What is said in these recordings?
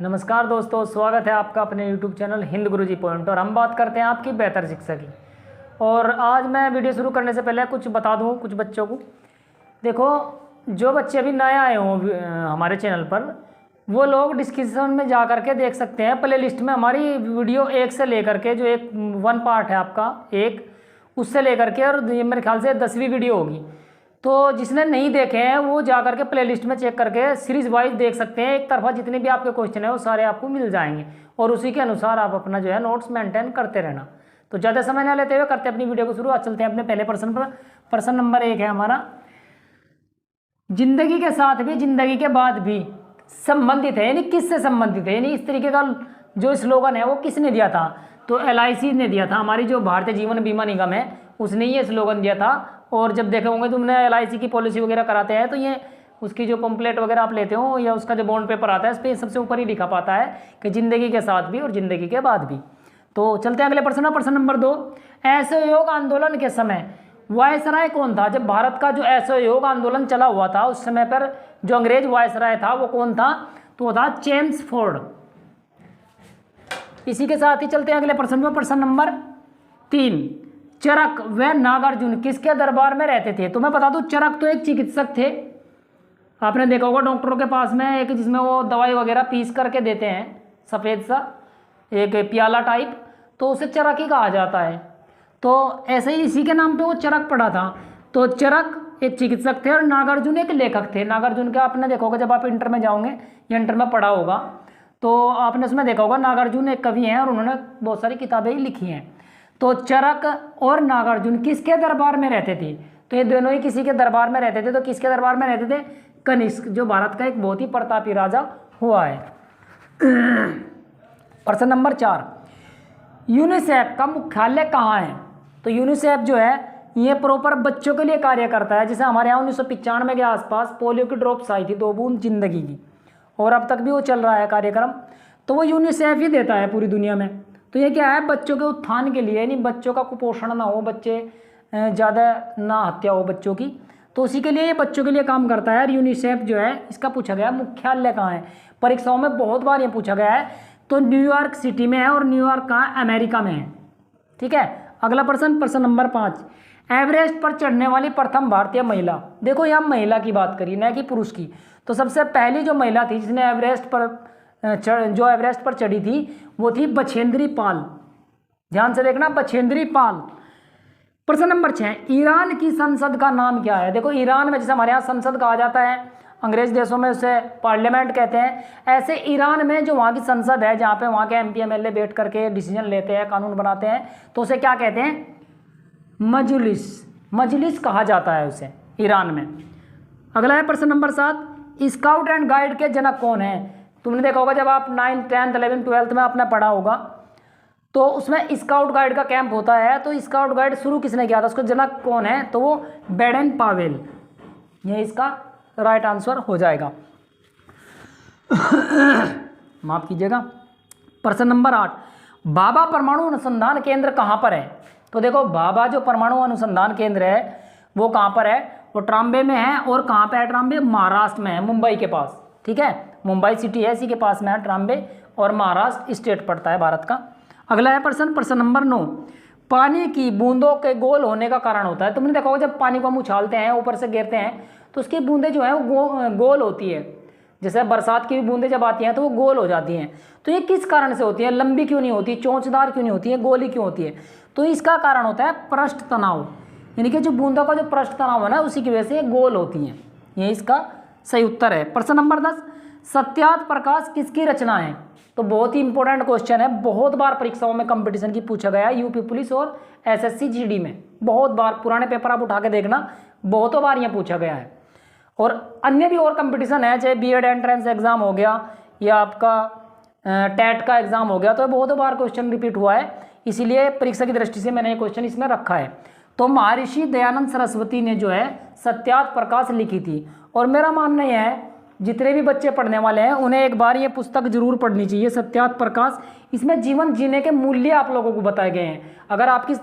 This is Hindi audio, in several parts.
नमस्कार दोस्तों, स्वागत है आपका अपने YouTube चैनल हिंद गुरुजी पॉइंट। और हम बात करते हैं आपकी बेहतर शिक्षा की। और आज मैं वीडियो शुरू करने से पहले कुछ बता दूं कुछ बच्चों को। देखो, जो बच्चे अभी नए आए हों हमारे चैनल पर, वो लोग डिस्क्रिप्शन में जा करके देख सकते हैं। प्ले लिस्ट में हमारी वीडियो 1 से लेकर के जो एक 1 पार्ट है आपका एक, उससे लेकर के और ये मेरे ख्याल से 10वीं वीडियो होगी। तो जिसने नहीं देखे हैं वो जा करके प्ले लिस्ट में चेक करके सीरीज वाइज देख सकते हैं। एक तरफा जितने भी आपके क्वेश्चन है वो सारे आपको मिल जाएंगे और उसी के अनुसार आप अपना जो है नोट्स मेंटेन करते रहना। तो ज़्यादा समय ना लेते हुए करते हैं अपनी वीडियो को शुरू। आज चलते हैं अपने पहले प्रश्न पर। प्रश्न नंबर 1 है हमारा, जिंदगी के साथ भी जिंदगी के बाद भी संबंधित है, यानी किससे संबंधित है, यानी इस तरीके का जो स्लोगन है वो किसने दिया था? तो LIC ने दिया था। हमारी जो भारतीय जीवन बीमा निगम है उसने ये स्लोगन दिया था। और जब देखे होंगे तुमने LIC की पॉलिसी वगैरह कराते हैं तो ये उसकी जो पंपलेट वगैरह आप लेते हो या उसका जो बॉन्ड पेपर आता है इस पर सबसे ऊपर ही लिखा पाता है कि ज़िंदगी के साथ भी और ज़िंदगी के बाद भी। तो चलते हैं अगले प्रश्न। प्रश्न नंबर 2, असहयोग आंदोलन के समय वायसराय कौन था? जब भारत का जो असहयोग आंदोलन चला हुआ था उस समय पर जो अंग्रेज वायसराय था वो कौन था? तो वो था चेम्सफोर्ड। इसी के साथ ही चलते हैं अगले प्रश्न में। प्रश्न नंबर 3, चरक व नागार्जुन किसके दरबार में रहते थे? तो मैं बता दूं, चरक तो एक चिकित्सक थे। आपने देखा होगा डॉक्टरों के पास में एक, जिसमें वो दवाई वगैरह पीस करके देते हैं, सफ़ेद सा एक प्याला टाइप, तो उसे चरक ही कहा जाता है। तो ऐसे ही इसी के नाम पे वो चरक पड़ा था। तो चरक एक चिकित्सक थे और नागार्जुन एक लेखक थे। नागार्जुन का आपने देखा होगा जब आप इंटर में जाओगे या इंटर में पढ़ा होगा तो आपने उसमें देखा होगा नागार्जुन एक कवि हैं और उन्होंने बहुत सारी किताबें लिखी हैं। तो चरक और नागार्जुन किसके दरबार में रहते थे? तो ये दोनों ही किसी के दरबार में रहते थे। तो किसके दरबार में रहते थे? कनिष्क, जो भारत का एक बहुत ही प्रतापी राजा हुआ है। प्रश्न नंबर 4, यूनिसेफ का मुख्यालय कहाँ है? तो यूनिसेफ जो है ये प्रॉपर बच्चों के लिए कार्य करता है। जैसे हमारे यहाँ 1995 के आसपास पोलियो की ड्रॉप्स आई थी, 2 बूंद जिंदगी की, और अब तक भी वो चल रहा है कार्यक्रम। तो वो यूनिसेफ ही देता है पूरी दुनिया में। तो ये क्या है? बच्चों के उत्थान के लिए, यानी बच्चों का कुपोषण ना हो, बच्चे ज़्यादा ना हत्या हो बच्चों की, तो उसी के लिए ये बच्चों के लिए काम करता है। और यूनिसेफ जो है इसका पूछा गया मुख्यालय कहाँ है, परीक्षाओं में बहुत बार ये पूछा गया है। तो न्यूयॉर्क सिटी में है और न्यूयॉर्क कहाँ? अमेरिका में है। ठीक है। अगला प्रश्न, प्रश्न नंबर 5, एवरेस्ट पर चढ़ने वाली प्रथम भारतीय महिला। देखो यहाँ महिला की बात करी न कि पुरुष की। तो सबसे पहली जो महिला थी जिसने एवरेस्ट पर चढ़ी थी वो थी बछेंद्री पाल। ध्यान से देखना, बछेंद्री पाल। प्रश्न नंबर 6, ईरान की संसद का नाम क्या है? देखो ईरान में, जैसे हमारे यहाँ संसद कहा जाता है, अंग्रेज देशों में उसे पार्लियामेंट कहते हैं, ऐसे ईरान में जो वहाँ की संसद है जहाँ पे वहाँ के MP MLA बैठ करके डिसीजन लेते हैं, कानून बनाते हैं, तो उसे क्या कहते हैं? मजलिस। मजलिस कहा जाता है उसे ईरान में। अगला है प्रश्न नंबर 7, स्काउट एंड गाइड के जनक कौन है? तुमने देखा होगा जब आप 9th 10th 11th 12th में आपने पढ़ा होगा तो उसमें स्काउट गाइड का कैंप होता है। तो स्काउट गाइड शुरू किसने किया था, उसका जनक कौन है? तो वो बेडन पावेल। ये इसका राइट आंसर हो जाएगा। माफ कीजिएगा। प्रश्न नंबर 8, भाभा परमाणु अनुसंधान केंद्र कहाँ पर है? तो देखो भाभा जो परमाणु अनुसंधान केंद्र है वो कहाँ पर है? वो ट्राम्बे में है। और कहाँ पे है ट्राम्बे? महाराष्ट्र में है, मुंबई के पास। ठीक है, मुंबई सिटी है, इसी के पास में है ट्राम्बे, और महाराष्ट्र स्टेट पड़ता है भारत का। अगला है प्रश्न, प्रश्न नंबर 9, पानी की बूंदों के गोल होने का कारण होता है। तुमने देखा होगा जब पानी को हम उछालते हैं, ऊपर से गिरते हैं, तो उसकी बूंदें जो है वो गोल होती है। जैसे बरसात की भी बूंदें जब आती हैं तो वो गोल हो जाती हैं। तो ये किस कारण से होती है? लंबी क्यों नहीं होती, चोंचदार क्यों नहीं होती है, गोली क्यों होती है? तो इसका कारण होता है पृष्ठ तनाव, यानी कि जो बूंदों का जो पृष्ठ तनाव है ना उसी की वजह से गोल होती हैं। ये इसका सही उत्तर है। प्रश्न नंबर 10, सत्यार्थ प्रकाश किसकी रचना है? तो बहुत ही इंपॉर्टेंट क्वेश्चन है, बहुत बार परीक्षाओं में कंपटीशन की पूछा गया है, यूपी पुलिस और SSC GD में बहुत बार। पुराने पेपर आप उठा के देखना, बहुतों बार ये पूछा गया है। और अन्य भी और कंपटीशन है, चाहे B.Ed एंट्रेंस एग्जाम हो गया या आपका टेट का एग्जाम हो गया, तो बहुत बार क्वेश्चन रिपीट हुआ है, इसीलिए परीक्षा की दृष्टि से मैंने ये क्वेश्चन इसमें रखा है। तो महर्षि दयानंद सरस्वती ने जो है सत्यार्थ प्रकाश लिखी थी। और मेरा मानना यह है जितने भी बच्चे पढ़ने वाले हैं उन्हें एक बार ये पुस्तक जरूर पढ़नी चाहिए, सत्यार्थ प्रकाश। इसमें जीवन जीने के मूल्य आप लोगों को बताए गए हैं। अगर आपकी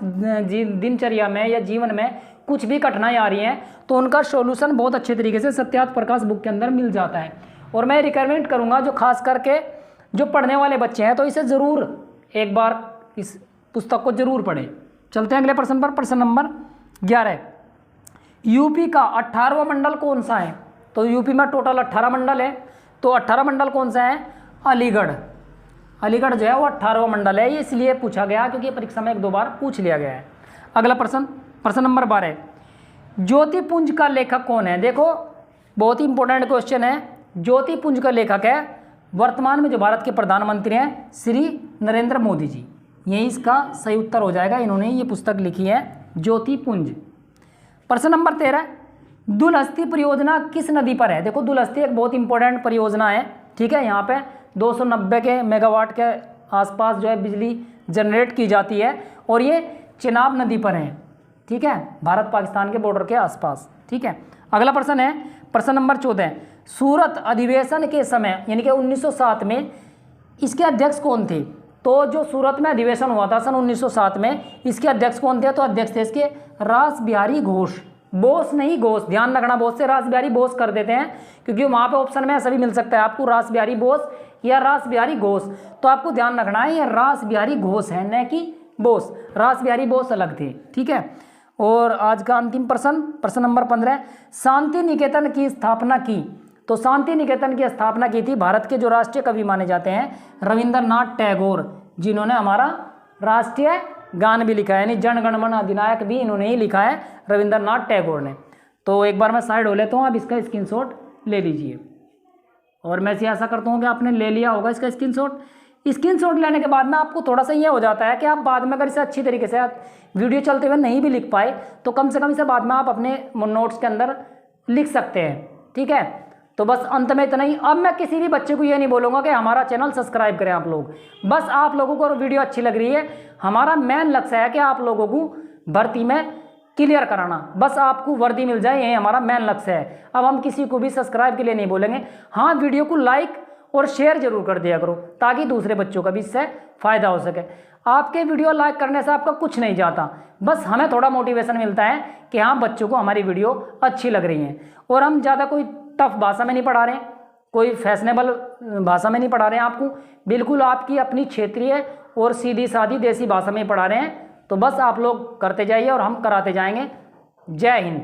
दिनचर्या में या जीवन में कुछ भी कठिनाई आ रही है तो उनका सॉल्यूशन बहुत अच्छे तरीके से सत्यार्थ प्रकाश बुक के अंदर मिल जाता है। और मैं रिकमेंड करूँगा जो खास करके जो पढ़ने वाले बच्चे हैं तो इसे ज़रूर एक बार इस पुस्तक को ज़रूर पढ़ें। चलते हैं अगले प्रश्न पर। प्रश्न नंबर 11, यूपी का 18वां मंडल कौन सा है? तो यूपी में टोटल 18 मंडल है, तो 18 मंडल कौन सा है? अलीगढ़। अलीगढ़ जो है वो 18वां मंडल है, ये इसलिए पूछा गया क्योंकि परीक्षा में 1-2 बार पूछ लिया गया है। अगला प्रश्न, प्रश्न नंबर 12, ज्योतिपुंज का लेखक कौन है? देखो बहुत ही इंपॉर्टेंट क्वेश्चन है। ज्योतिपुंज का लेखक है वर्तमान में जो भारत के प्रधानमंत्री हैं श्री नरेंद्र मोदी जी। यही इसका सही उत्तर हो जाएगा, इन्होंने ये पुस्तक लिखी है ज्योतिपुंज। प्रश्न नंबर 13, दुलहस्ती परियोजना किस नदी पर है? देखो दुलहस्ती एक बहुत इंपॉर्टेंट परियोजना है, ठीक है। यहाँ पे 290 के मेगावाट के आसपास जो है बिजली जनरेट की जाती है और ये चिनाब नदी पर है, ठीक है, भारत पाकिस्तान के बॉर्डर के आसपास, ठीक है। अगला प्रश्न है प्रश्न नंबर 14, सूरत अधिवेशन के समय यानी कि 1907 में इसके अध्यक्ष कौन थे? तो जो सूरत में अधिवेशन हुआ था सन 1907 में, इसके अध्यक्ष कौन थे? तो अध्यक्ष थे इसके रास बिहारी घोष। बोस नहीं, घोष, ध्यान रखना, बोस से रास बिहारी बोस कर देते हैं क्योंकि वहाँ पे ऑप्शन में ऐसा भी मिल सकता है आपको, रास बिहारी बोस या रास बिहारी घोष। तो आपको ध्यान रखना है ये रास बिहारी घोष है, न कि बोस। रास बिहारी बोस अलग थे, ठीक है। और आज का अंतिम प्रश्न, प्रश्न नंबर 15, शांति निकेतन की स्थापना की? तो शांति निकेतन की स्थापना की थी भारत के जो राष्ट्रीय कवि माने जाते हैं रविंद्रनाथ टैगोर, जिन्होंने हमारा राष्ट्रीय गान भी लिखा है, यानी जन गण मन अधिनायक भी इन्होंने ही लिखा है, रविंद्रनाथ टैगोर ने। तो एक बार मैं साइड हो लेता हूँ, आप इसका स्क्रीनशॉट ले लीजिए और मैं ऐसी आशा करता हूँ कि आपने ले लिया होगा इसका स्क्रीनशॉट। स्क्रीनशॉट लेने के बाद में आपको थोड़ा सा ये हो जाता है कि आप बाद में अगर इसे अच्छी तरीके से वीडियो चलते हुए नहीं भी लिख पाए तो कम से कम इसे बाद में आप अपने नोट्स के अंदर लिख सकते हैं, ठीक है। तो बस अंत में इतना ही। अब मैं किसी भी बच्चे को ये नहीं बोलूँगा कि हमारा चैनल सब्सक्राइब करें आप लोग, बस आप लोगों को वीडियो अच्छी लग रही है, हमारा मेन लक्ष्य है कि आप लोगों को भर्ती में क्लियर कराना, बस आपको वर्दी मिल जाए, यही हमारा मेन लक्ष्य है। अब हम किसी को भी सब्सक्राइब के लिए नहीं बोलेंगे। हाँ, वीडियो को लाइक और शेयर जरूर कर दिया करो ताकि दूसरे बच्चों का भी इससे फ़ायदा हो सके। आपके वीडियो लाइक करने से आपका कुछ नहीं जाता, बस हमें थोड़ा मोटिवेशन मिलता है कि हाँ बच्चों को हमारी वीडियो अच्छी लग रही है। और हम ज़्यादा कोई टफ भाषा में नहीं पढ़ा रहे हैं, कोई फैशनेबल भाषा में नहीं पढ़ा रहे हैं आपको, बिल्कुल आपकी अपनी क्षेत्रीय और सीधी सादी देसी भाषा में पढ़ा रहे हैं। तो बस आप लोग करते जाइए और हम कराते जाएंगे। जय हिंद।